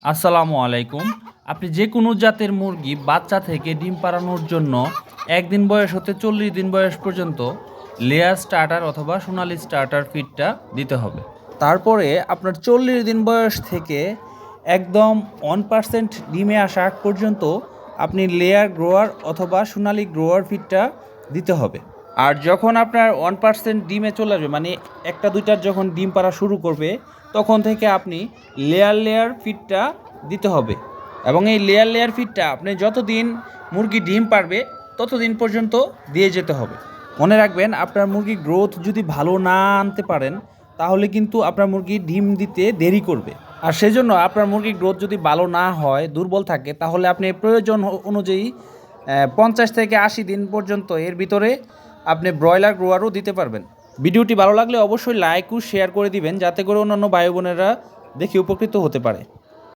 আসসালামু আলাইকুম। আপনি যে কোনো জাতের মুরগি বাচ্চা থেকে ডিম পাড়ানোর জন্য ১ দিন বয়স হতে ৪০ দিন বয়স পর্যন্ত লেয়ার স্টার্টার অথবা সোনালি স্টার্টার ফিডটা দিতে হবে। তারপরে আপনার ৪০ দিন বয়স থেকে একদম 1% ডিমে আসা আগ পর্যন্ত আপনি লেয়ার গ্রোয়ার অথবা সোনালি গ্রোয়ার ফিডটা দিতে হবে। আর যখন আপনার 1% ডিমে চলে আসবে, মানে একটা দুইটার যখন ডিম পাড়া শুরু করবে, তখন থেকে আপনি লেয়ার ফিডটা দিতে হবে। এবং এই লেয়ার ফিডটা আপনি যতদিন মুরগি ডিম পারবে ততদিন পর্যন্ত দিয়ে যেতে হবে। মনে রাখবেন, আপনার মুরগির গ্রোথ যদি ভালো না আনতে পারেন তাহলে কিন্তু আপনার মুরগি ডিম দিতে দেরি করবে। আর সেজন্য আপনার মুরগির গ্রোথ যদি ভালো না হয়, দুর্বল থাকে, তাহলে আপনি প্রয়োজন অনুযায়ী 50 থেকে 80 দিন পর্যন্ত এর ভিতরে আপনি ব্রয়লার গ্রোয়ারও দিতে পারবেন। ভিডিওটি ভালো লাগলে অবশ্যই লাইক ও শেয়ার করে দিবেন, যাতে করে অন্যান্য ভাই বোনেরা দেখে উপকৃত হতে পারে।